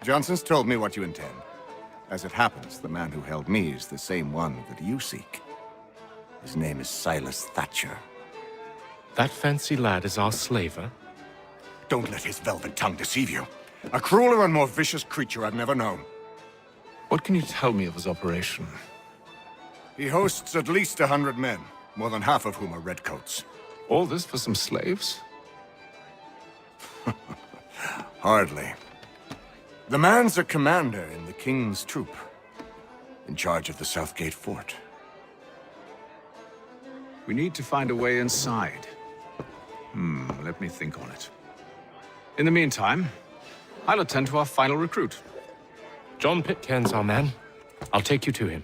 Johnson's told me what you intend. As it happens, the man who held me is the same one that you seek. His name is Silas Thatcher. That fancy lad is our slaver? Don't let his velvet tongue deceive you. A crueler and more vicious creature I've never known. What can you tell me of his operation? He hosts at least 100 men, more than half of whom are redcoats. All this for some slaves? Hardly. The man's a commander in the King's troop, in charge of the Southgate Fort. We need to find a way inside. Let me think on it. In the meantime, I'll attend to our final recruit. John Pitcairn's our man. I'll take you to him.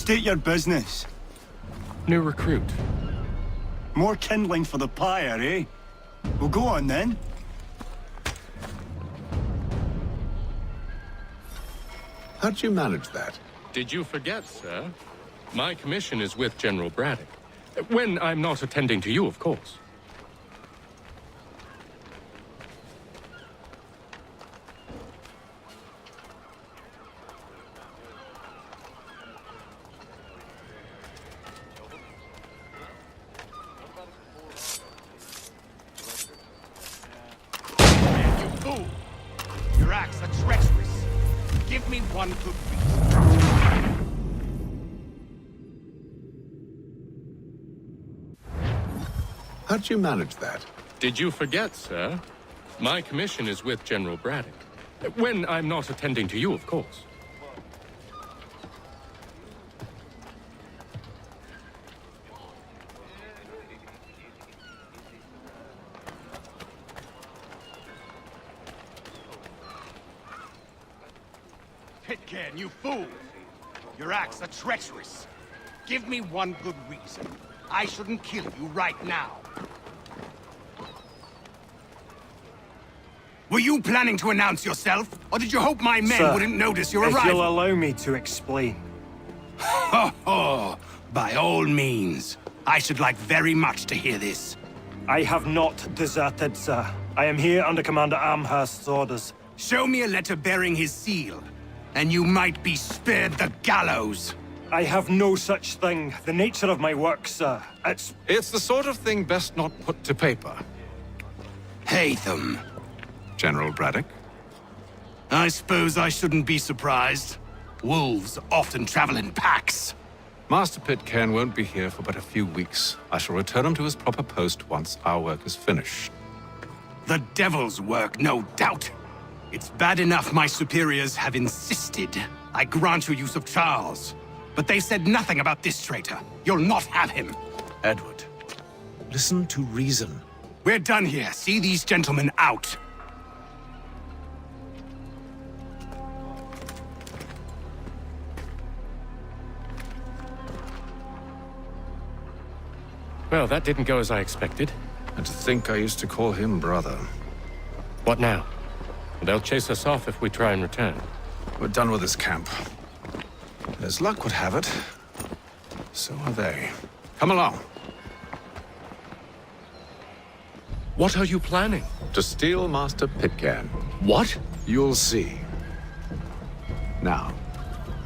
State your business. New recruit. More kindling for the pyre, eh? Well, go on then. How'd you manage that? Did you forget, sir? My commission is with General Braddock. When I'm not attending to you, of course. You fool! Your acts are treacherous. Give me one good reason. How'd you manage that? Did you forget, sir? My commission is with General Braddock. When I'm not attending to you, of course. Pitcairn, you fool! Your acts are treacherous. Give me one good reason. I shouldn't kill you right now. Were you planning to announce yourself? Or did you hope my men Sir, wouldn't notice your if arrival? you'll allow me to explain. Oh, by all means. I should like very much to hear this. I have not deserted, sir. I am here under Commander Amherst's orders. Show me a letter bearing his seal, and you might be spared the gallows. I have no such thing. The nature of my work, sir. It's the sort of thing best not put to paper. Hatham. General Braddock? I suppose I shouldn't be surprised. Wolves often travel in packs. Master Pitcairn won't be here for but a few weeks. I shall return him to his proper post once our work is finished. The devil's work, no doubt. It's bad enough my superiors have insisted I grant you use of Charles. But they said nothing about this traitor. You'll not have him. Edward, listen to reason. We're done here. See these gentlemen out. Well, that didn't go as I expected. And to think I used to call him brother. What now? They'll chase us off if we try and return. We're done with this camp. As luck would have it, so are they. Come along. What are you planning? To steal Master Pitcairn. What? You'll see. Now,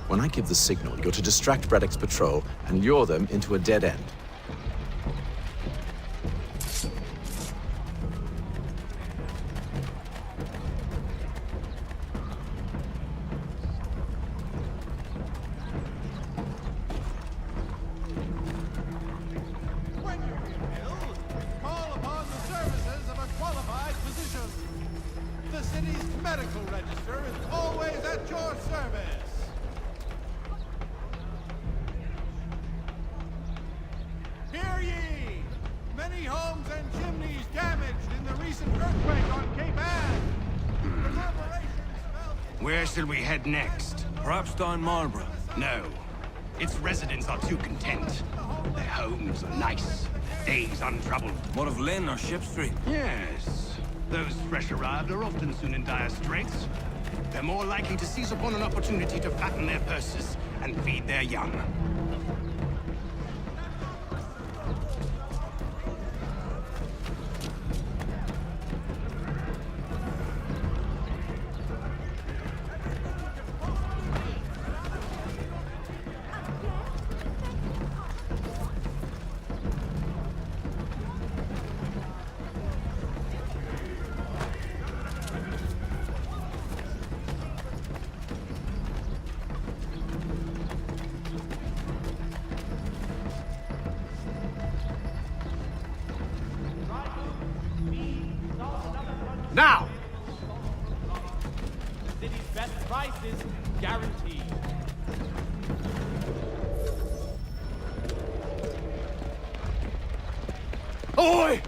when I give the signal, you're to distract Braddock's patrol and lure them into a dead end. When you're ill, call upon the services of a qualified physician. The city's medical register is always at your service. Hear ye! Many homes and chimneys damaged in the recent earthquake on Cape Ann. Reverberations felt in... Where shall we head next? Perhaps down Marlborough. No. Its residents are too content. Their homes are nice, their days untroubled. What of Lynn or Ship Street? Yes. Those fresh arrived are often soon in dire straits. They're more likely to seize upon an opportunity to fatten their purses and feed their young. Now! City's best prices guaranteed. Oi!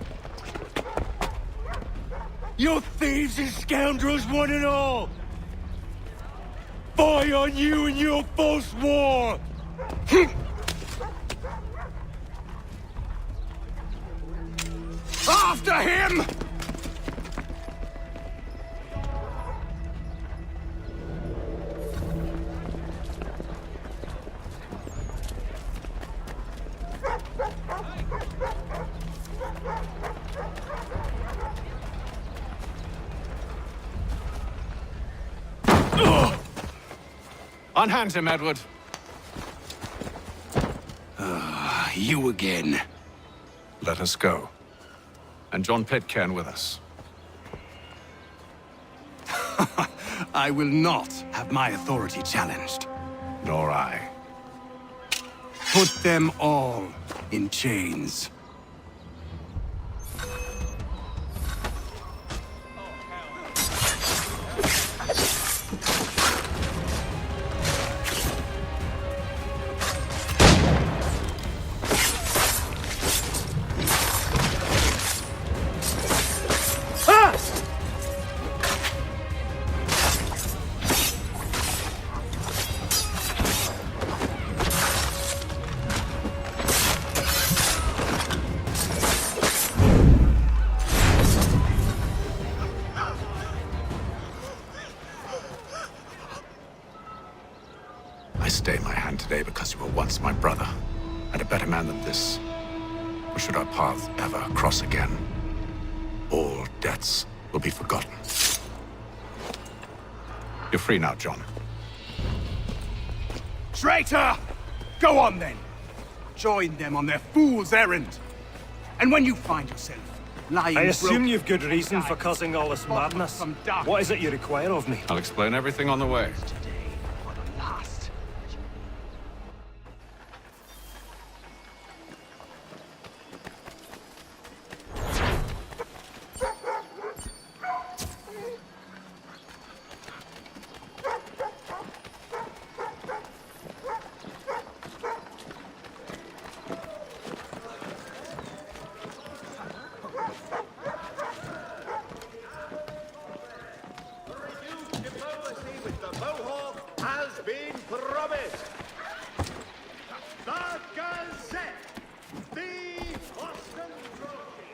You thieves and scoundrels, one and all! Fie on you and your false war! After him! Unhand him, Edward. You again. Let us go. And John Pitcairn with us. I will not have my authority challenged. Nor I. Put them all in chains. I stay my hand today because you were once my brother, and a better man than this. Or should our paths ever cross again, all debts will be forgotten. You're free now, John. Traitor! Go on then. Join them on their fool's errand. And when you find yourself lying I assume broken- you've good reason for causing all this madness. What is it you require of me? I'll explain everything on the way. For the last. Reduced diplomacy with the Mohawk has been promised. The Gazette, the Boston Trophy.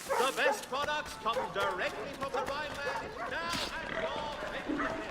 The best products come directly from the Rhineland, now at your fingertips.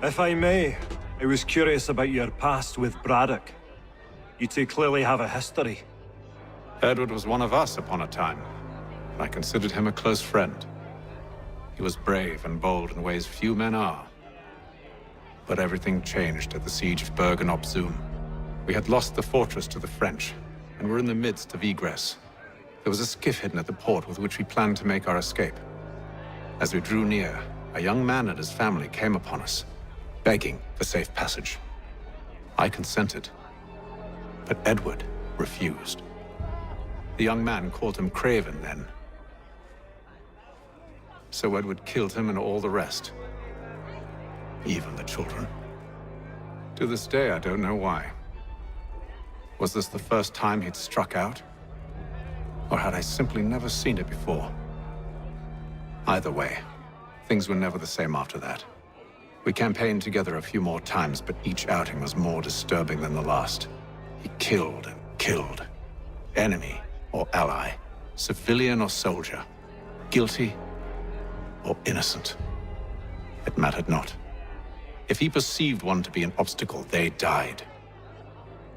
If I may, I was curious about your past with Braddock. You two clearly have a history. Edward was one of us upon a time. I considered him a close friend. He was brave and bold in ways few men are. But everything changed at the siege of Bergen op Zoom. We had lost the fortress to the French, and were in the midst of egress. There was a skiff hidden at the port with which we planned to make our escape. As we drew near, a young man and his family came upon us, begging for safe passage. I consented, but Edward refused. The young man called him Craven then. So Edward killed him and all the rest. Even the children. To this day, I don't know why. Was this the first time he'd struck out? Or had I simply never seen it before? Either way, things were never the same after that. We campaigned together a few more times, but each outing was more disturbing than the last. He killed and killed. Enemy or ally, civilian or soldier, guilty or innocent. It mattered not. If he perceived one to be an obstacle, they died.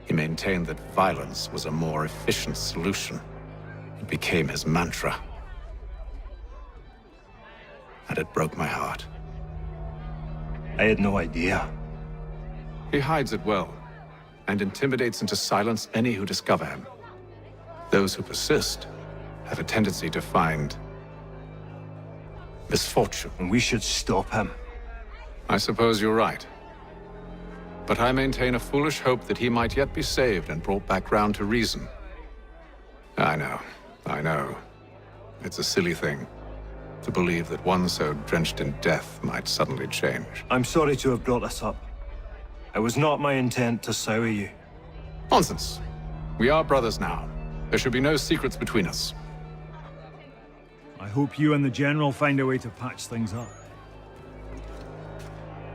He maintained that violence was a more efficient solution. It became his mantra. And it broke my heart. I had no idea. He hides it well, and intimidates into silence any who discover him. Those who persist have a tendency to find misfortune. And we should stop him. I suppose you're right. But I maintain a foolish hope that he might yet be saved and brought back round to reason. I know. It's a silly thing to believe that one so drenched in death might suddenly change. I'm sorry to have brought this up. It was not my intent to sour you. Nonsense. We are brothers now. There should be no secrets between us. I hope you and the General find a way to patch things up.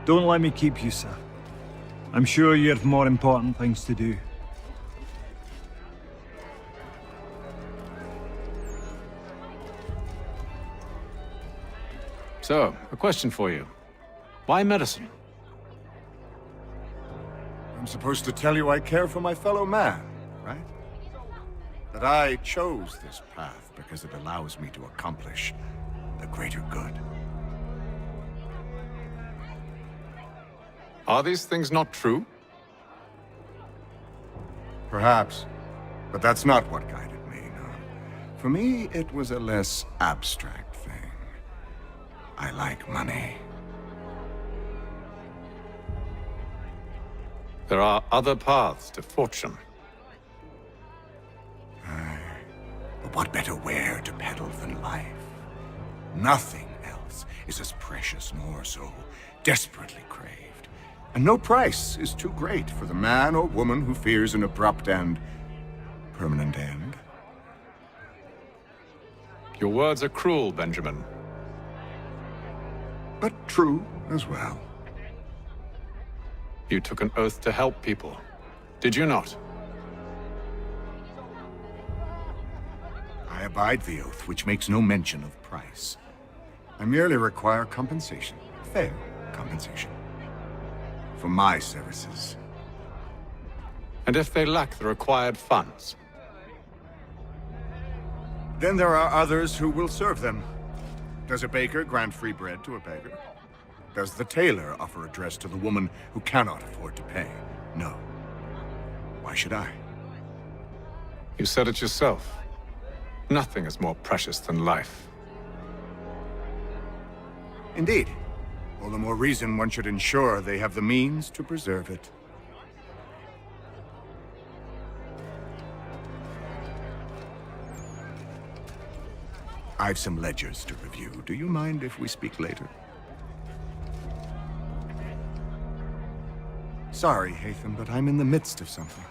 Don't let me keep you, sir. I'm sure you have more important things to do. So, a question for you. Why medicine? I'm supposed to tell you I care for my fellow man, right? That I chose this path because it allows me to accomplish the greater good. Are these things not true? Perhaps. But that's not what guided me, no. For me, it was a less abstract thing. I like money. There are other paths to fortune. But what better ware to peddle than life? Nothing else is as precious nor so desperately craved. And no price is too great for the man or woman who fears an abrupt and permanent end. Your words are cruel, Benjamin. But true as well. You took an oath to help people, did you not? I abide the oath, which makes no mention of price. I merely require compensation, fair compensation, for my services. And if they lack the required funds? Then there are others who will serve them. Does a baker grant free bread to a beggar? Does the tailor offer a dress to the woman who cannot afford to pay? No. Why should I? You said it yourself. Nothing is more precious than life. Indeed. All the more reason one should ensure they have the means to preserve it. I've some ledgers to review. Do you mind if we speak later? Sorry, Hatham, but I'm in the midst of something.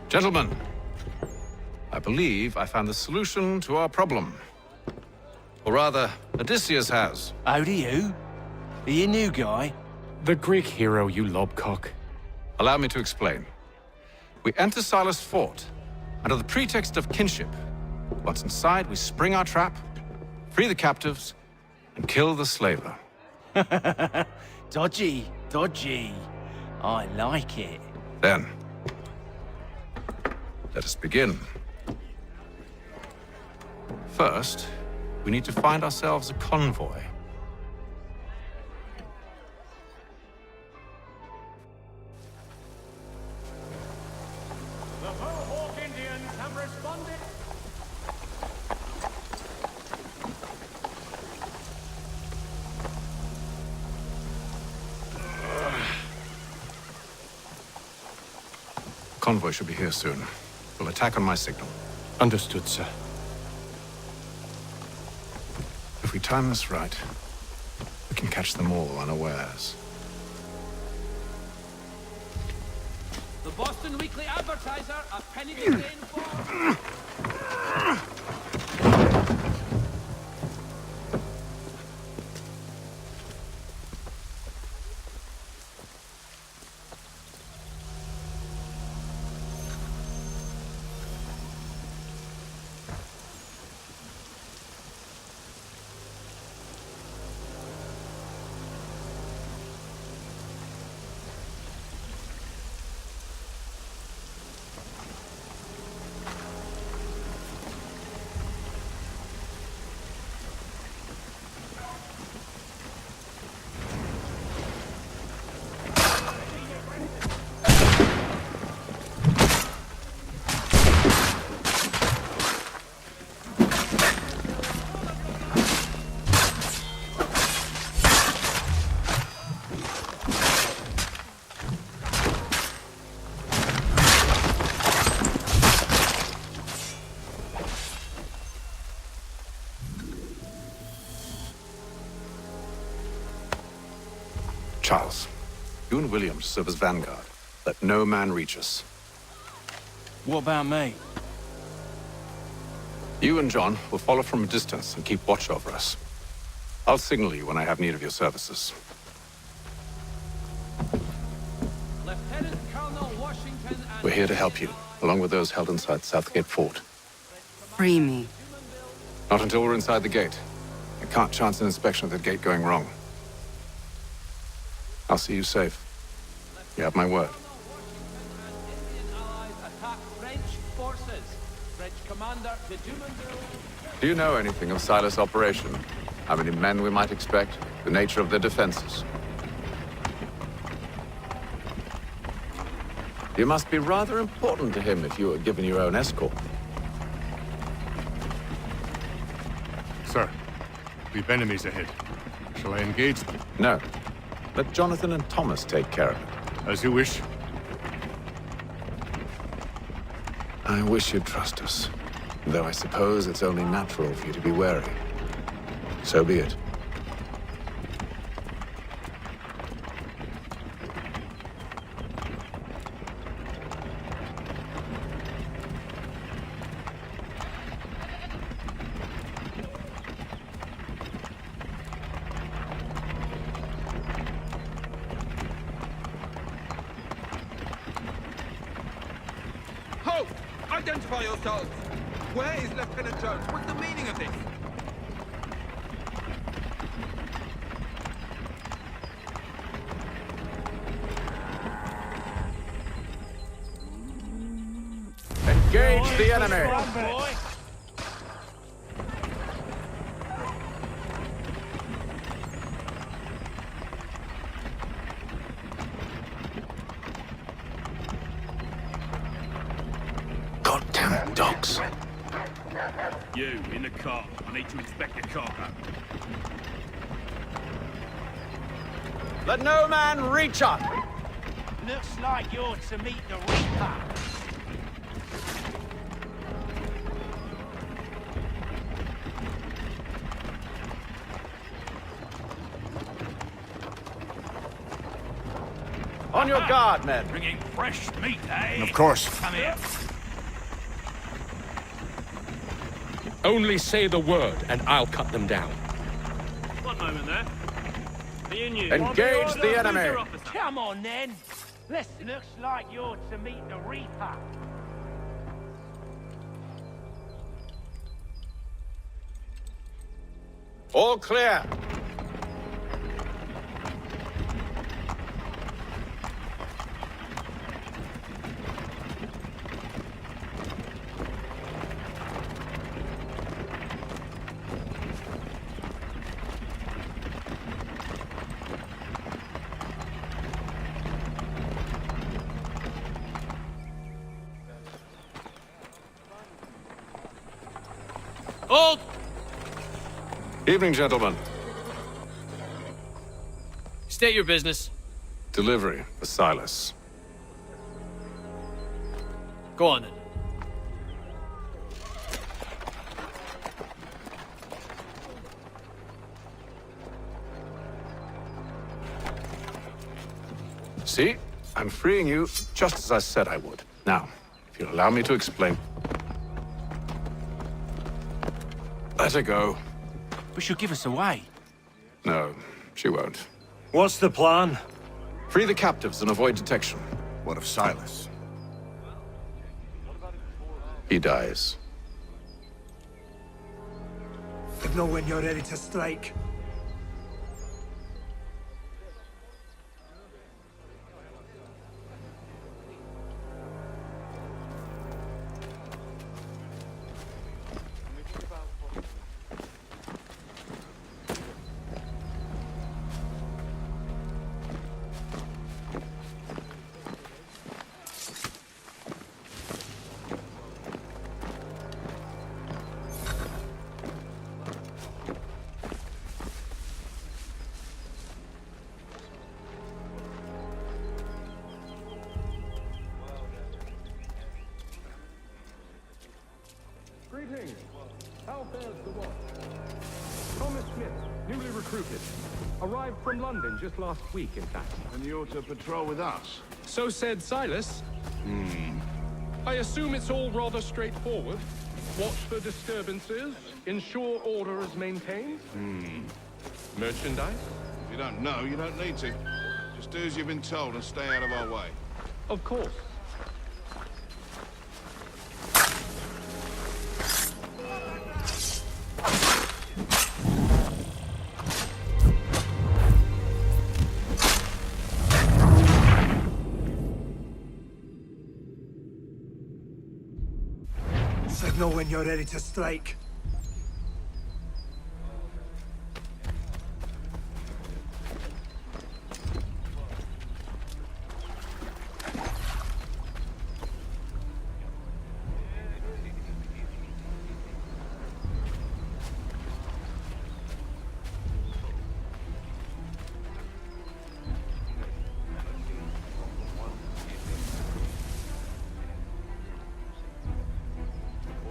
Gentlemen, I believe I found the solution to our problem. Or rather, Odysseus has. Oh, do you? Are you a new guy? The Greek hero, you lobcock. Allow me to explain. We enter Silas' fort under the pretext of kinship. Once inside, we spring our trap, free the captives, and kill the slaver. Dodgy, dodgy. I like it. Then, let us begin. First, we need to find ourselves a convoy. The Mohawk Indians have responded. Convoy should be here soon. We'll attack on my signal. Understood, sir. If we time this right, we can catch them all unawares. The Boston Weekly Advertiser, a penny to gain for. Charles, you and Williams serve as vanguard. Let no man reach us. What about me? You and John will follow from a distance and keep watch over us. I'll signal you when I have need of your services. Lieutenant Colonel Washington and... We're here to help you, along with those held inside Southgate Fort. Free me. Not until we're inside the gate. I can't chance an inspection of the gate going wrong. I'll see you safe. You have my word. Indian allies attack French forces. French commander de Dumonville. Do you know anything of Silas' operation? How many men we might expect? The nature of their defenses? You must be rather important to him if you were given your own escort. Sir, we've enemies ahead. Shall I engage them? No. Let Jonathan and Thomas take care of it. As you wish. I wish you'd trust us. Though I suppose it's only natural for you to be wary. So be it. Halt! Identify yourselves! Where is Lieutenant Jones? What's the meaning of this? Engage the enemy! Goddamn dogs. You, in the car. I need to inspect the cargo. Let no man reach up! Looks like you're to meet the Reaper. On your guard, men. Bringing fresh meat, eh? Of course. Come here. Only say the word, and I'll cut them down. One moment there. Engage the enemy! Come on, then. Looks like you're to meet the Reaper. All clear! Hold! Evening, gentlemen. State your business. Delivery for Silas. Go on, then. See? I'm freeing you just as I said I would. Now, if you'll allow me to explain. Let her go. But she'll give us away. No, she won't. What's the plan? Free the captives and avoid detection. What of Silas? He dies. Signal when you're ready to strike. Greetings. How fares the watch? Thomas Smith, newly recruited. Arrived from London just last week, in fact. And you're to patrol with us. So said Silas. I assume it's all rather straightforward. Watch for disturbances, ensure order is maintained. Merchandise? If you don't know, you don't need to. Just do as you've been told and stay out of our way. Of course. Signal when you're ready to strike.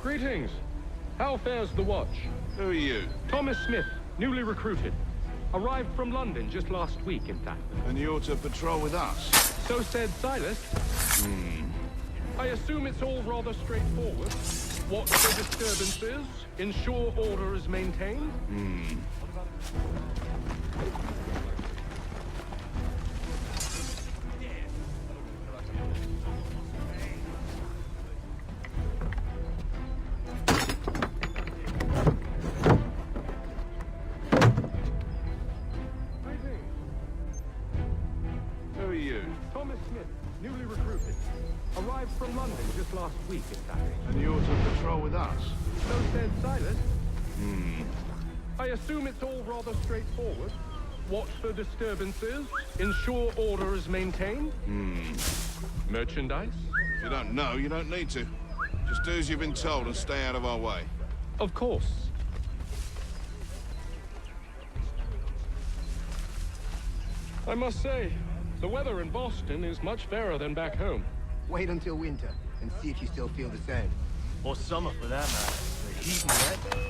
Greetings. How fares the watch? Who are you? Thomas Smith, newly recruited. Arrived from London just last week, in fact. And you're to patrol with us. So said Silas. I assume it's all rather straightforward. Watch for disturbances, ensure order is maintained. Who are you? Thomas Smith, newly recruited. Arrived from London just last week, in fact. And you're to patrol with us. So said Silas. I assume it's all rather straightforward. Watch for disturbances, ensure order is maintained. Merchandise? If you don't know, you don't need to. Just do as you've been told and stay out of our way. Of course. I must say, the weather in Boston is much fairer than back home. Wait until winter and see if you still feel the same. Or summer, for that matter. The heat and that.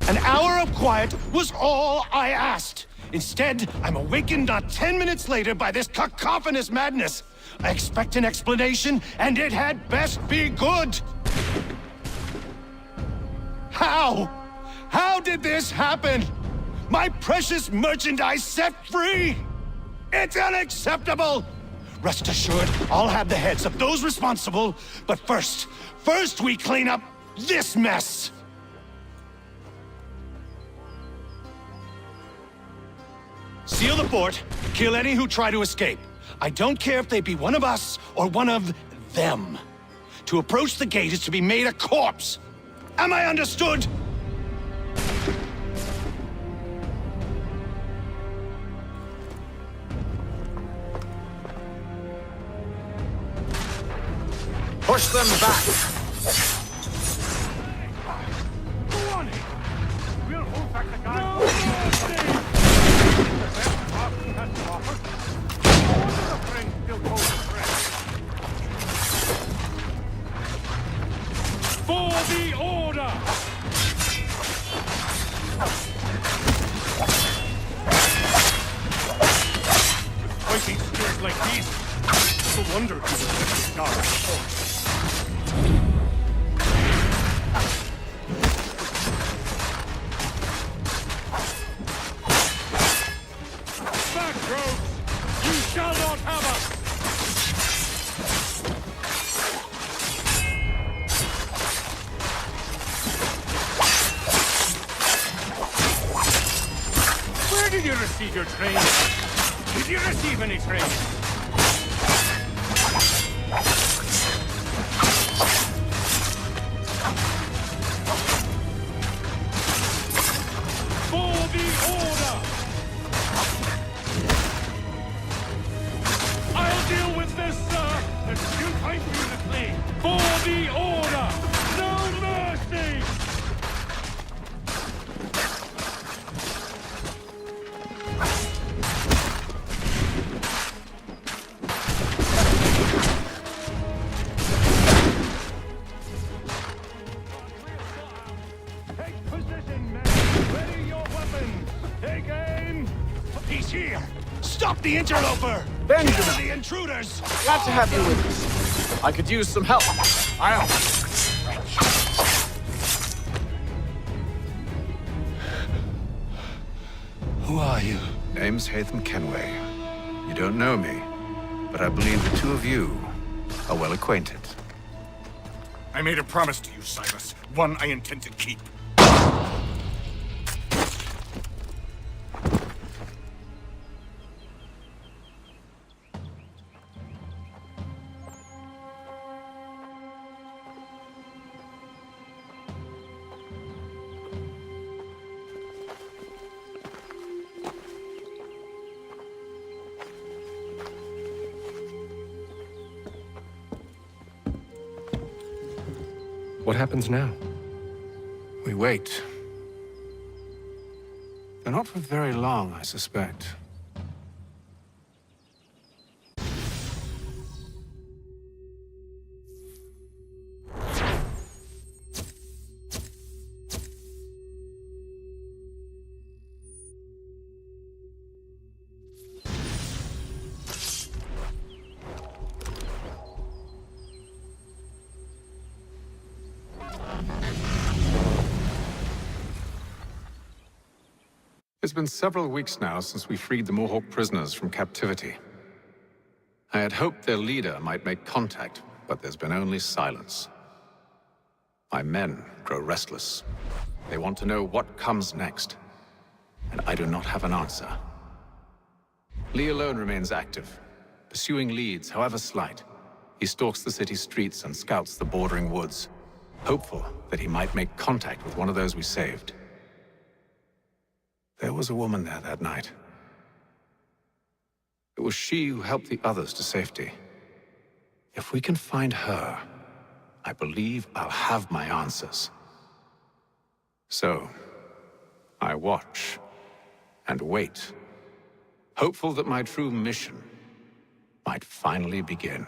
An hour of quiet was all I asked. Instead, I'm awakened not 10 minutes later by this cacophonous madness. I expect an explanation, and it had best be good. How? How did this happen? My precious merchandise set free? It's unacceptable! Rest assured, I'll have the heads of those responsible, but first we clean up this mess! Seal the fort, kill any who try to escape. I don't care if they be one of us or one of them. To approach the gate is to be made a corpse. Am I understood? Push them back! Go on! We'll hold back the guard. No has to offer. No wonder the French still call the French. For the order! With fighting skills like these, no wonder he was such a guard. Did you receive your training? Did you receive any training? For the order! I'll deal with this, sir! There's still time for you to flee! For the order! No mercy! Stop the interloper! Benjamin! Kill the intruders! Glad to have you with us. I could use some help. Who are you? Name's Hatham Kenway. You don't know me, but I believe the two of you are well acquainted. I made a promise to you, Silas. One I intend to keep. What happens now? We wait. They're not for very long, I suspect. It's been several weeks now since we freed the Mohawk prisoners from captivity. I had hoped their leader might make contact, but there's been only silence. My men grow restless. They want to know what comes next, and I do not have an answer. Lee alone remains active, pursuing leads, however slight. He stalks the city streets and scouts the bordering woods, hopeful that he might make contact with one of those we saved. There was a woman there that night. It was she who helped the others to safety. If we can find her, I believe I'll have my answers. So, I watch and wait, hopeful that my true mission might finally begin.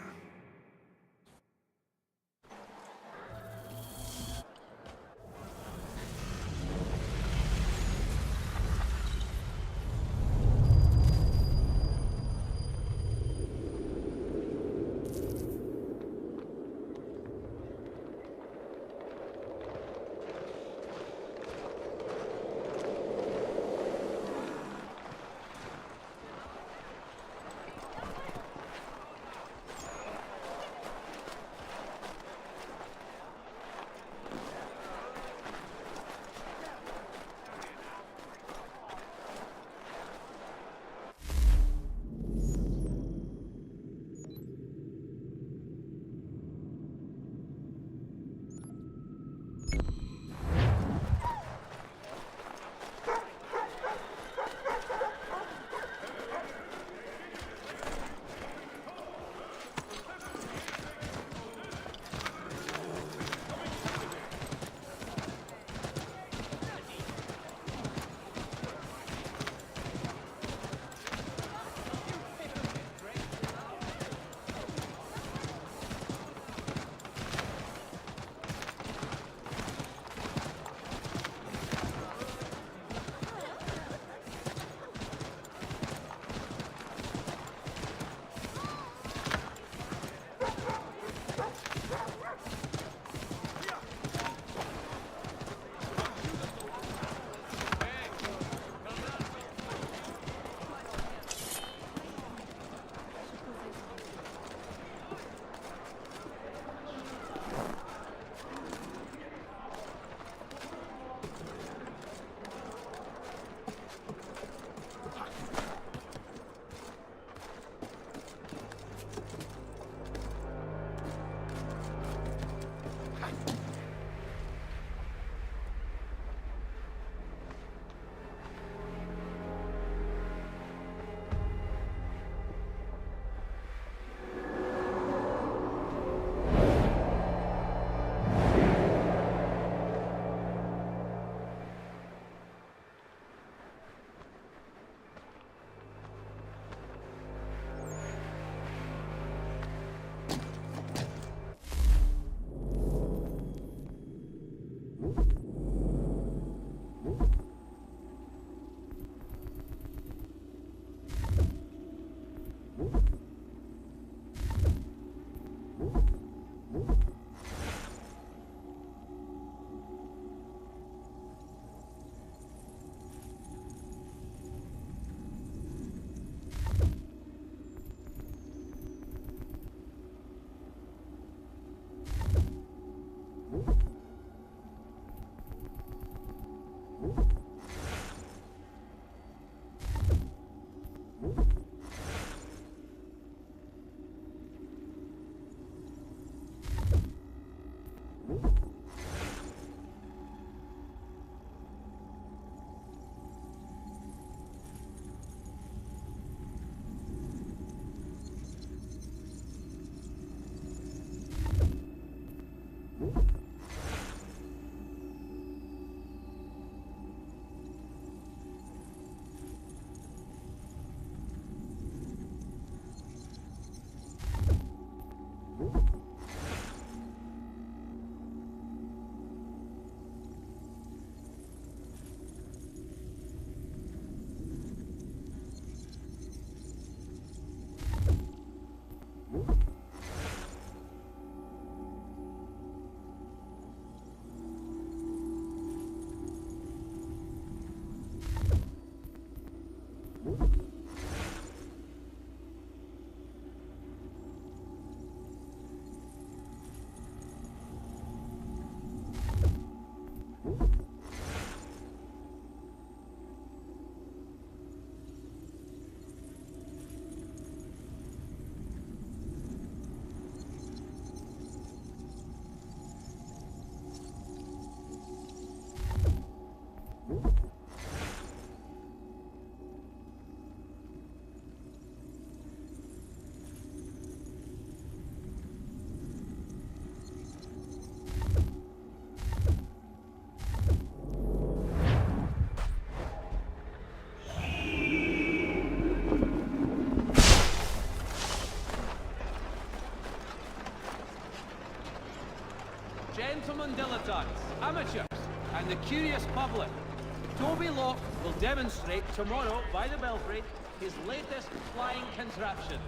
traveling dilettantes, amateurs, and the curious public. Toby Locke will demonstrate tomorrow by the Belfry his latest flying contraption.